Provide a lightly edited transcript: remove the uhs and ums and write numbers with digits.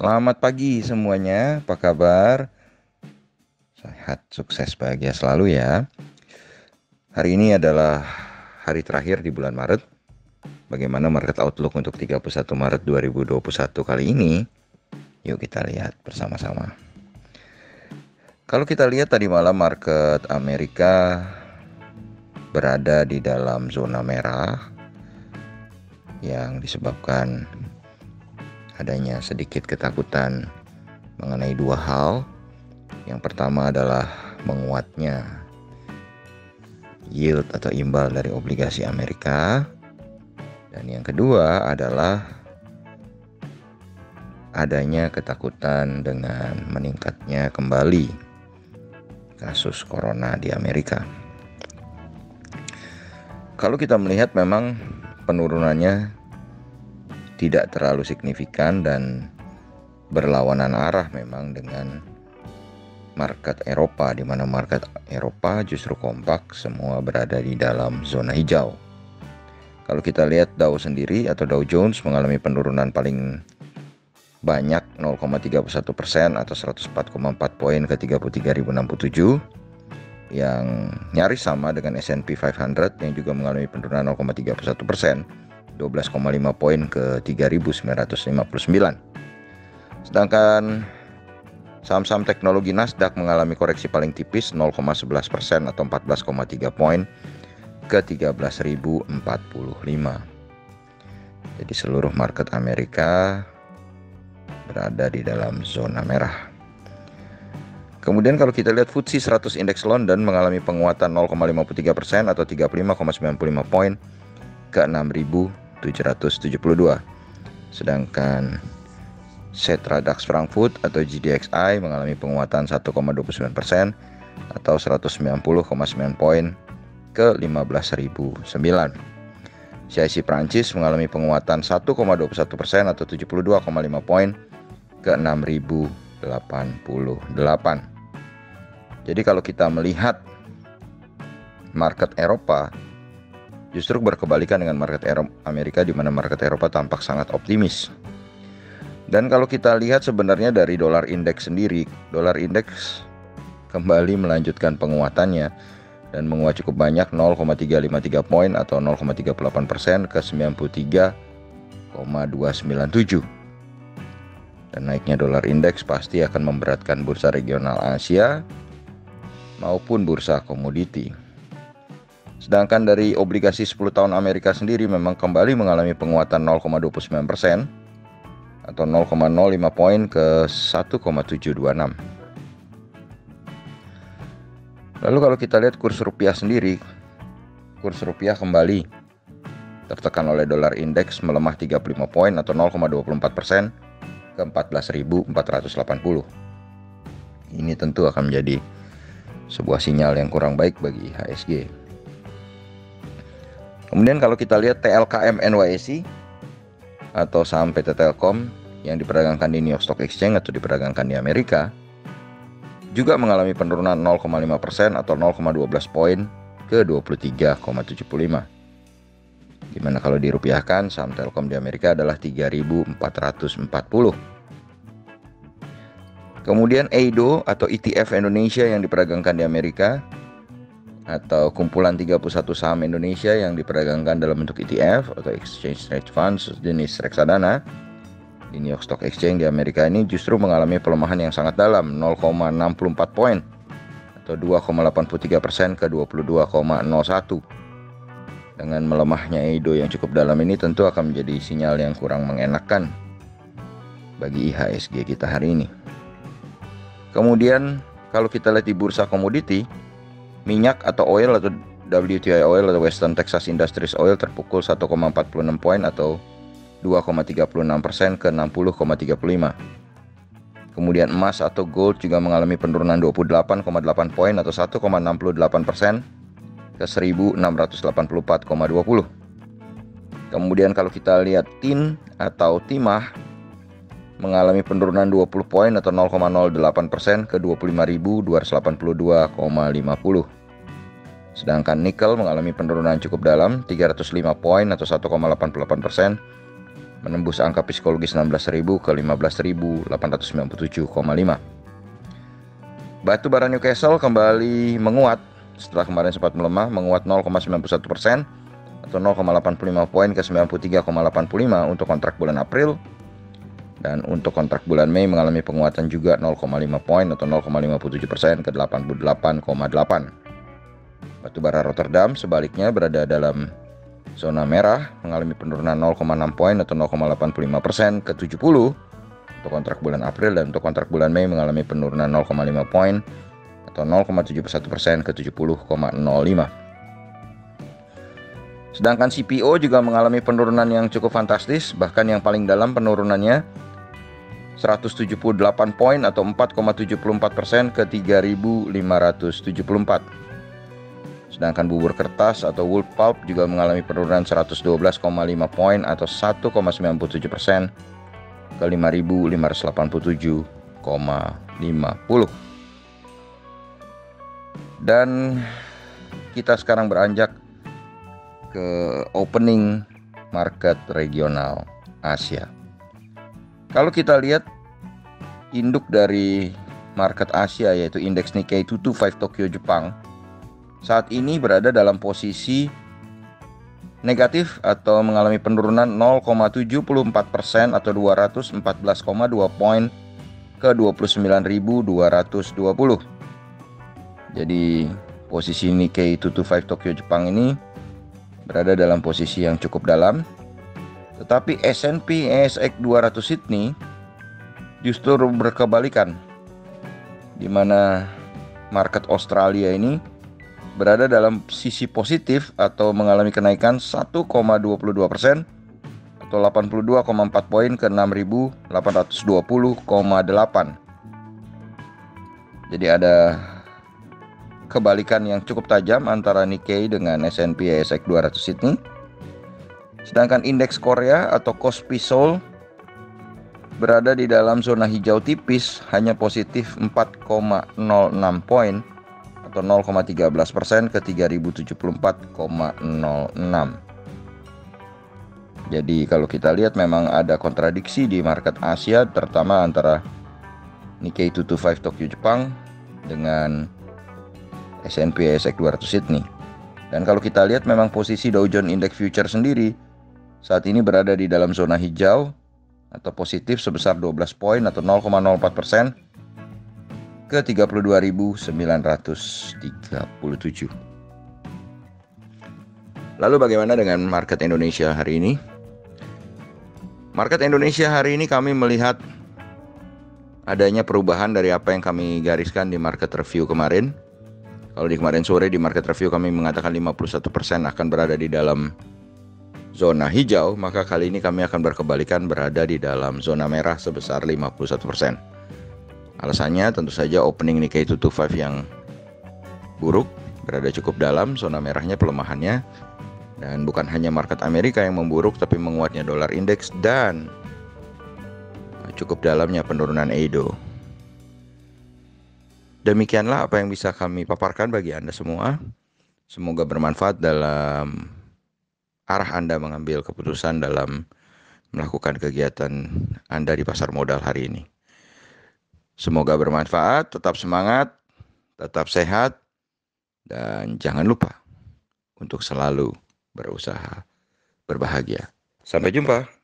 Selamat pagi semuanya, apa kabar? Sehat, sukses, bahagia selalu ya. Hari ini adalah hari terakhir di bulan Maret. Bagaimana market outlook untuk 31 Maret 2021 kali ini? Yuk kita lihat bersama-sama. Kalau kita lihat tadi malam market Amerika berada di dalam zona merah yang disebabkan adanya sedikit ketakutan mengenai dua hal. Yang pertama adalah menguatnya yield atau imbal dari obligasi Amerika. Dan yang kedua adalah adanya ketakutan dengan meningkatnya kembali kasus corona di Amerika. Kalau kita melihat memang penurunannya tidak terlalu signifikan dan berlawanan arah memang dengan market Eropa, di mana market Eropa justru kompak, semua berada di dalam zona hijau. Kalau kita lihat Dow sendiri atau Dow Jones mengalami penurunan paling banyak 0,31% atau 104,4 poin ke 33.067, yang nyaris sama dengan S&P 500 yang juga mengalami penurunan 0,31%, 12,5 poin ke 3.959. Sedangkan saham-saham teknologi Nasdaq mengalami koreksi paling tipis 0,11% atau 14,3 poin ke 13.045. Jadi seluruh market Amerika berada di dalam zona merah. Kemudian kalau kita lihat FTSE 100 Index London mengalami penguatan 0,53% atau 35,95 poin ke 6.772. Sedangkan Xetra DAX Frankfurt atau GDXI mengalami penguatan 1,29% atau 190,9 poin ke 15.009. CAC Prancis mengalami penguatan 1,21% atau 72,5 poin ke 6.088. Jadi kalau kita melihat market Eropa justru berkebalikan dengan market Amerika, di mana market Eropa tampak sangat optimis. Dan kalau kita lihat sebenarnya dari dolar indeks sendiri, dolar indeks kembali melanjutkan penguatannya dan menguat cukup banyak 0,353 poin atau 0,38% ke 93,297. Dan naiknya dolar indeks pasti akan memberatkan bursa regional Asia maupun bursa komoditi. Sedangkan dari obligasi 10 tahun Amerika sendiri memang kembali mengalami penguatan 0,29% atau 0,05 poin ke 1,726. Lalu kalau kita lihat kurs rupiah sendiri, kurs rupiah kembali tertekan oleh dolar indeks melemah 35 poin atau 0,24% ke 14.480. Ini tentu akan menjadi sebuah sinyal yang kurang baik bagi IHSG. Kemudian kalau kita lihat TLKM NYSE atau saham PT Telkom yang diperdagangkan di New York Stock Exchange atau diperdagangkan di Amerika juga mengalami penurunan 0,5% atau 0,12 poin ke 23,75. Dimana kalau dirupiahkan saham Telkom di Amerika adalah 3.440. Kemudian EIDO atau ETF Indonesia yang diperdagangkan di Amerika atau kumpulan 31 saham Indonesia yang diperdagangkan dalam bentuk ETF atau Exchange Trade Funds jenis reksadana di New York Stock Exchange di Amerika ini justru mengalami pelemahan yang sangat dalam 0,64 poin atau 2,83% ke 22,01. Dengan melemahnya EIDO yang cukup dalam ini tentu akan menjadi sinyal yang kurang mengenakan bagi IHSG kita hari ini. Kemudian kalau kita lihat di bursa komoditi, minyak atau oil atau WTI oil atau Western Texas Industries Oil terpukul 1,46 poin atau 2,36% ke 60,35. Kemudian emas atau gold juga mengalami penurunan 28,8 poin atau 1,68% ke 1684,20. Kemudian kalau kita lihat tin atau timah mengalami penurunan 20 poin atau 0,08% ke 25.282,50. Sedangkan nikel mengalami penurunan cukup dalam 305 poin atau 1,88%, menembus angka psikologis 16.000 ke 15.897,5. Batu bara Newcastle kembali menguat setelah kemarin sempat melemah, menguat 0,91% atau 0,85 poin ke 93,85 untuk kontrak bulan April. Dan untuk kontrak bulan Mei mengalami penguatan juga 0,5 poin atau 0,57% ke 88,8. Batubara Rotterdam sebaliknya berada dalam zona merah, mengalami penurunan 0,6 poin atau 0,85% ke 70 untuk kontrak bulan April, dan untuk kontrak bulan Mei mengalami penurunan 0,5 poin atau 0,71% ke 70,05. Sedangkan CPO juga mengalami penurunan yang cukup fantastis, bahkan yang paling dalam penurunannya 178 poin atau 4,74% ke 3.574. Sedangkan bubur kertas atau wool pulp juga mengalami penurunan 112,5 poin atau 1,97% ke 5.587,50. Dan kita sekarang beranjak ke opening market regional Asia. Kalau kita lihat induk dari market Asia yaitu indeks Nikkei 225 Tokyo Jepang saat ini berada dalam posisi negatif atau mengalami penurunan 0,74% atau 214,2 poin ke 29.220. Jadi posisi Nikkei 225 Tokyo Jepang ini berada dalam posisi yang cukup dalam. Tetapi S&P ASX 200 Sydney justru berkebalikan, di mana market Australia ini berada dalam sisi positif atau mengalami kenaikan 1,22% atau 82,4 poin ke 6.820,8. Jadi ada kebalikan yang cukup tajam antara Nikkei dengan S&P ASX 200 Sydney. Sedangkan indeks Korea atau Kospi Seoul berada di dalam zona hijau tipis, hanya positif 4,06 poin atau 0,13% ke 3.074,06. Jadi kalau kita lihat memang ada kontradiksi di market Asia, terutama antara Nikkei 225 Tokyo Jepang dengan S&P ASX 200 Sydney. Dan kalau kita lihat memang posisi Dow Jones Index Future sendiri saat ini berada di dalam zona hijau atau positif sebesar 12 poin atau 0,04% ke 32.937. Lalu bagaimana dengan market Indonesia hari ini? Market Indonesia hari ini kami melihat adanya perubahan dari apa yang kami gariskan di market review kemarin. Kalau di kemarin sore di market review kami mengatakan 51% akan berada di dalam zona hijau, maka kali ini kami akan berkebalikan berada di dalam zona merah sebesar 51%. Alasannya tentu saja opening Nikkei 225 yang buruk, berada cukup dalam zona merahnya pelemahannya, dan bukan hanya market Amerika yang memburuk tapi menguatnya dolar indeks dan cukup dalamnya penurunan Edo. Demikianlah apa yang bisa kami paparkan bagi Anda semua. Semoga bermanfaat dalam arah Anda mengambil keputusan dalam melakukan kegiatan Anda di pasar modal hari ini. Semoga bermanfaat, tetap semangat, tetap sehat, dan jangan lupa untuk selalu berusaha berbahagia. Sampai jumpa.